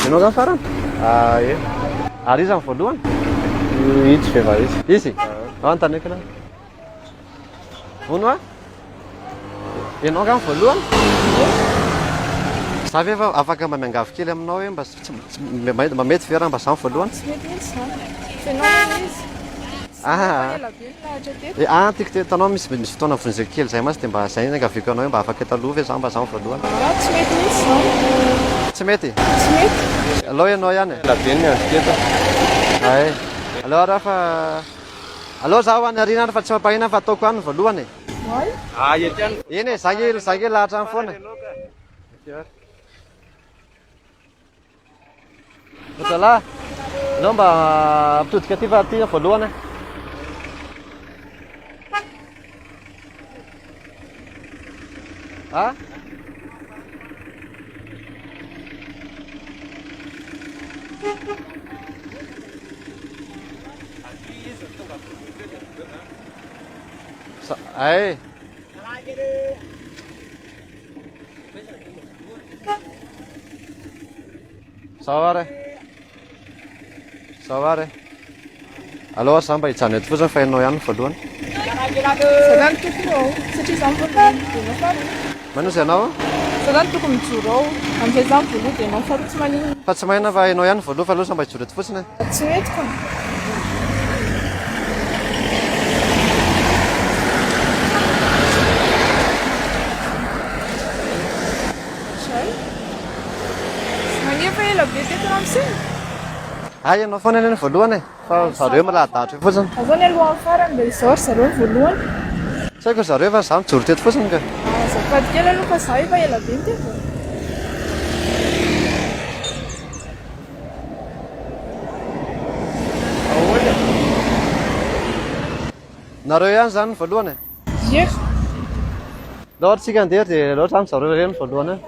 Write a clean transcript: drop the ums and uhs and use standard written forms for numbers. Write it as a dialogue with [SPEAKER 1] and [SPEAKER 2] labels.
[SPEAKER 1] Ianao zany farany?
[SPEAKER 2] Ie.
[SPEAKER 1] Ary izy amin'ny voalohany?
[SPEAKER 2] Izy fe va izy.
[SPEAKER 1] Izy? Antanekana. Vono a? Ianao nga amin'ny voalohany? Za ve efa afaka mamiangavy kely aminao hoe mba mba mety ve raha mba za amin'ny voalohany?
[SPEAKER 3] Tsy mety mihitsy zany. Fenao izy. Ela be milahatra teto.
[SPEAKER 1] Tiako hitanao misy fotoana vonjeka kely zay masy dia mba zay angaviko anao hoe mba afaka taloha ve za mba za amin'ny voalohany?
[SPEAKER 3] Tsy mety mihitsy zany.
[SPEAKER 1] Tsy mety?
[SPEAKER 3] Tsy mety.
[SPEAKER 1] Alao ianao ihany e?
[SPEAKER 2] Ela be ny andro teto.
[SPEAKER 1] Ay. Alao raha fa alao zaho any ariana any fa tsy mampahina fa ataoko any ny voalohany e.
[SPEAKER 3] Ay.
[SPEAKER 2] Ety any.
[SPEAKER 1] Eny e, za kely lahatra any foana. Otalahy, alao mba mpitodika aty fa aty voalohany e. Ha? Ay. Savare. Alao za mba hijanona eto fotsiny fa ianao ihany ny voalohany.
[SPEAKER 3] Zany tokony ao satria zany voalohany dia anao faroa.
[SPEAKER 1] Manosy ianao?
[SPEAKER 3] Zany tokony mijoro ao amin'izay zany voaloha dia anao faroa tsy manino.
[SPEAKER 1] Fa tsy mahina fa ianao ihany ny voalohany fa alao za mba hijoro eto fotsiny.
[SPEAKER 3] Tsy mety ka. Manefa ela be teto raha misy.
[SPEAKER 1] Ay, ianao foana ny voalohany e. Fa zareo milahadahatra eo fotsiny.
[SPEAKER 3] Azao ny aloha amin'ny farany dia izao ry zareo ny voalohany.
[SPEAKER 1] Tsy haiko zareo fa za mijoro teto fotsiny ka.
[SPEAKER 3] Azafady kely aloha fa za efa ela be ny teto.
[SPEAKER 1] Nareo ihany zany ny voalohany e.
[SPEAKER 3] Ie.
[SPEAKER 1] Laha ohatra tsika andeha dia loatra amin'ny zareo ireny ny voalohany e.